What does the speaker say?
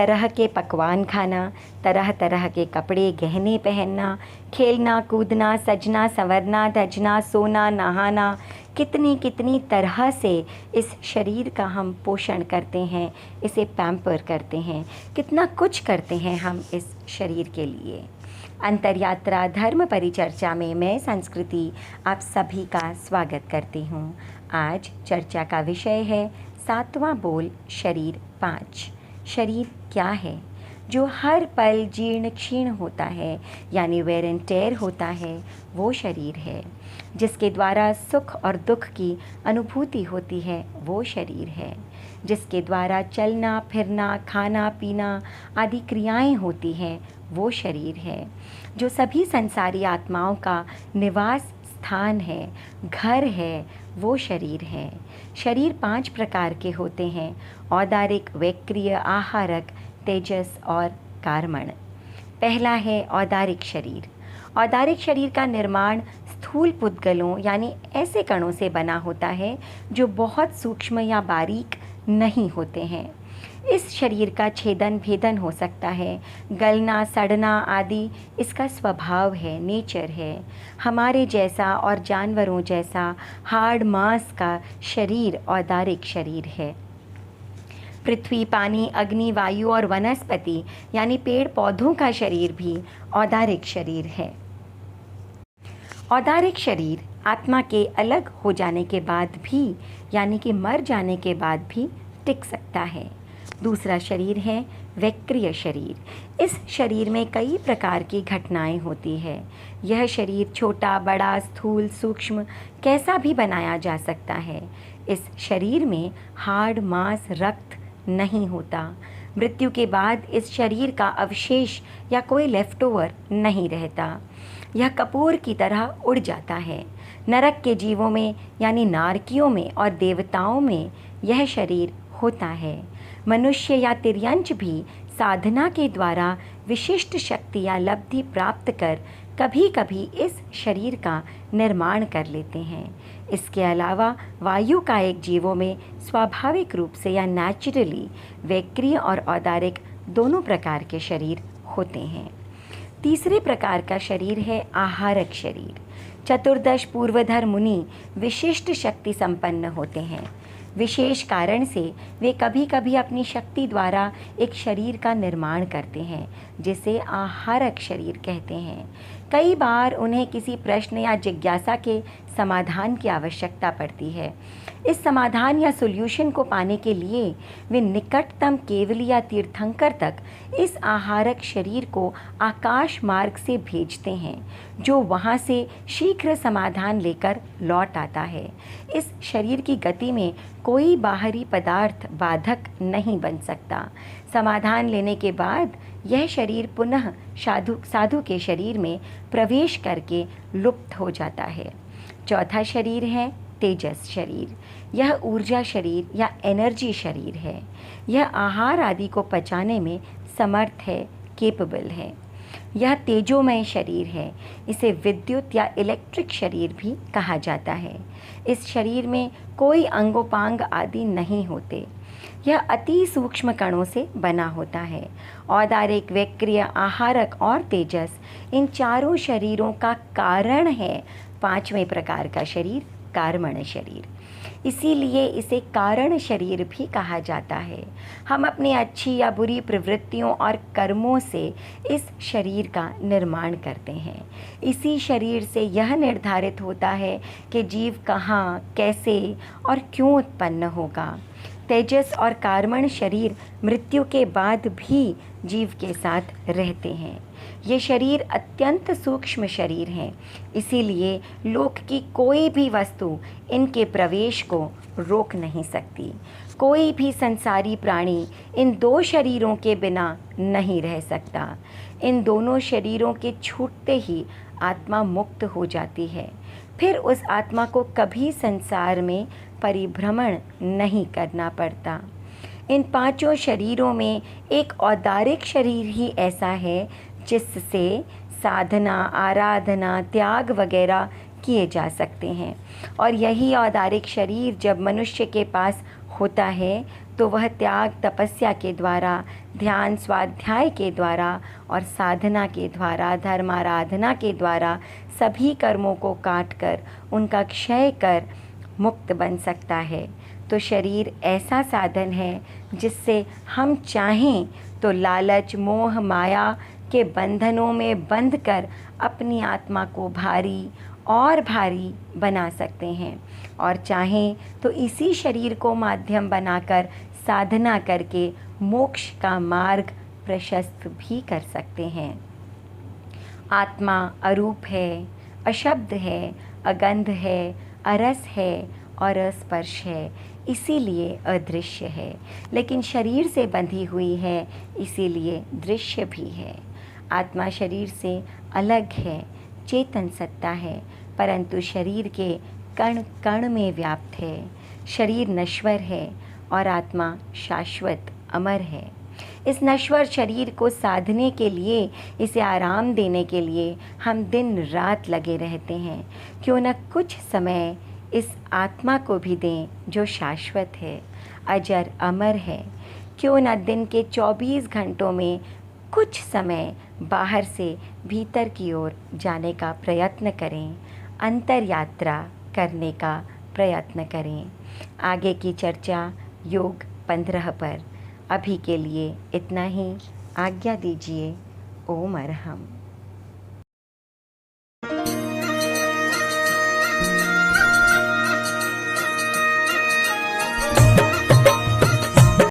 तरह के पकवान खाना, तरह तरह के कपड़े गहने पहनना, खेलना कूदना, सजना संवरना, धजना, सोना, नहाना, कितनी कितनी तरह से इस शरीर का हम पोषण करते हैं, इसे पैम्पर करते हैं, कितना कुछ करते हैं हम इस शरीर के लिए। अंतरयात्रा धर्म परिचर्चा में मैं संस्कृति आप सभी का स्वागत करती हूँ। आज चर्चा का विषय है 7वां बोल शरीर 5। शरीर क्या है? जो हर पल जीर्ण क्षीण होता है, यानी वेयर एंड टेयर होता है, वो शरीर है। जिसके द्वारा सुख और दुख की अनुभूति होती है, वो शरीर है। जिसके द्वारा चलना फिरना, खाना पीना आदि क्रियाएं होती हैं, वो शरीर है। जो सभी संसारी आत्माओं का निवास स्थान है, घर है, वो शरीर है। शरीर 5 प्रकार के होते हैं: औदारिक, वैक्रिय, आहारक, तेजस और कारमण। पहला है औदारिक शरीर। औदारिक शरीर का निर्माण स्थूल पुद्गलों यानी ऐसे कणों से बना होता है जो बहुत सूक्ष्म या बारीक नहीं होते हैं। इस शरीर का छेदन भेदन हो सकता है, गलना सड़ना आदि इसका स्वभाव है, नेचर है। हमारे जैसा और जानवरों जैसा हाड़ मांस का शरीर औदारिक शरीर है। पृथ्वी, पानी, अग्नि, वायु और वनस्पति यानी पेड़ पौधों का शरीर भी औदारिक शरीर है। औदारिक शरीर आत्मा के अलग हो जाने के बाद भी यानी कि मर जाने के बाद भी टिक सकता है। दूसरा शरीर है वैक्रिय शरीर। इस शरीर में कई प्रकार की घटनाएं होती है। यह शरीर छोटा, बड़ा, स्थूल, सूक्ष्म कैसा भी बनाया जा सकता है। इस शरीर में हाड़, मांस, रक्त नहीं होता। मृत्यु के बाद इस शरीर का अवशेष या कोई लेफ्ट ओवर नहीं रहता। यह कपूर की तरह उड़ जाता है। नरक के जीवों में यानी नारकियों में और देवताओं में यह शरीर होता है। मनुष्य या तिर्यंच भी साधना के द्वारा विशिष्ट शक्ति या लब्धि प्राप्त कर कभी कभी इस शरीर का निर्माण कर लेते हैं। इसके अलावा वायु कायिक जीवों में स्वाभाविक रूप से या नेचुरली वैक्रिय और औदारिक दोनों प्रकार के शरीर होते हैं। तीसरे प्रकार का शरीर है आहारक शरीर। चतुर्दश पूर्वधर मुनि विशिष्ट शक्ति संपन्न होते हैं। विशेष कारण से वे कभी कभी अपनी शक्ति द्वारा एक शरीर का निर्माण करते हैं, जिसे आहारक शरीर कहते हैं। कई बार उन्हें किसी प्रश्न या जिज्ञासा के समाधान की आवश्यकता पड़ती है। इस समाधान या सॉल्यूशन को पाने के लिए वे निकटतम केवली या तीर्थंकर तक इस आहारक शरीर को आकाश मार्ग से भेजते हैं, जो वहाँ से शीघ्र समाधान लेकर लौट आता है। इस शरीर की गति में कोई बाहरी पदार्थ बाधक नहीं बन सकता। समाधान लेने के बाद यह शरीर पुनः साधु के शरीर में प्रवेश करके लुप्त हो जाता है। चौथा शरीर है तेजस शरीर। यह ऊर्जा शरीर या एनर्जी शरीर है। यह आहार आदि को पचाने में समर्थ है, केपेबल है। यह तेजोमय शरीर है। इसे विद्युत या इलेक्ट्रिक शरीर भी कहा जाता है। इस शरीर में कोई अंगोपांग आदि नहीं होते। यह अति सूक्ष्म कणों से बना होता है। औदारिक, वैक्रिय, आहारक और तेजस इन चारों शरीरों का कारण है 5वें प्रकार का शरीर कारमण शरीर। इसीलिए इसे कारण शरीर भी कहा जाता है। हम अपनी अच्छी या बुरी प्रवृत्तियों और कर्मों से इस शरीर का निर्माण करते हैं। इसी शरीर से यह निर्धारित होता है कि जीव कहाँ, कैसे और क्यों उत्पन्न होगा। तेजस और कारमण शरीर मृत्यु के बाद भी जीव के साथ रहते हैं। ये शरीर अत्यंत सूक्ष्म शरीर हैं, इसीलिए लोक की कोई भी वस्तु इनके प्रवेश को रोक नहीं सकती। कोई भी संसारी प्राणी इन 2 शरीरों के बिना नहीं रह सकता। इन दोनों शरीरों के छूटते ही आत्मा मुक्त हो जाती है। फिर उस आत्मा को कभी संसार में परिभ्रमण नहीं करना पड़ता। इन 5 शरीरों में एक औदारिक शरीर ही ऐसा है जिससे साधना, आराधना, त्याग वगैरह किए जा सकते हैं। और यही औदारिक शरीर जब मनुष्य के पास होता है तो वह त्याग तपस्या के द्वारा, ध्यान स्वाध्याय के द्वारा और साधना के द्वारा, धर्माराधना के द्वारा सभी कर्मों को काट कर उनका क्षय कर मुक्त बन सकता है। तो शरीर ऐसा साधन है जिससे हम चाहें तो लालच, मोह, माया के बंधनों में बंध कर अपनी आत्मा को भारी और भारी बना सकते हैं, और चाहें तो इसी शरीर को माध्यम बनाकर साधना करके मोक्ष का मार्ग प्रशस्त भी कर सकते हैं। आत्मा अरूप है, अशब्द है, अगंध है, अरस है और अस्पर्श है, इसीलिए अदृश्य है। लेकिन शरीर से बंधी हुई है, इसीलिए दृश्य भी है। आत्मा शरीर से अलग है, चेतन सत्ता है, परंतु शरीर के कण कण में व्याप्त है। शरीर नश्वर है और आत्मा शाश्वत अमर है। इस नश्वर शरीर को साधने के लिए, इसे आराम देने के लिए हम दिन रात लगे रहते हैं। क्यों न कुछ समय इस आत्मा को भी दें जो शाश्वत है, अजर अमर है। क्यों न दिन के 24 घंटों में कुछ समय बाहर से भीतर की ओर जाने का प्रयत्न करें, अंतर यात्रा करने का प्रयत्न करें। आगे की चर्चा योग 15 पर। अभी के लिए इतना ही। आज्ञा दीजिए। ओम अरहम।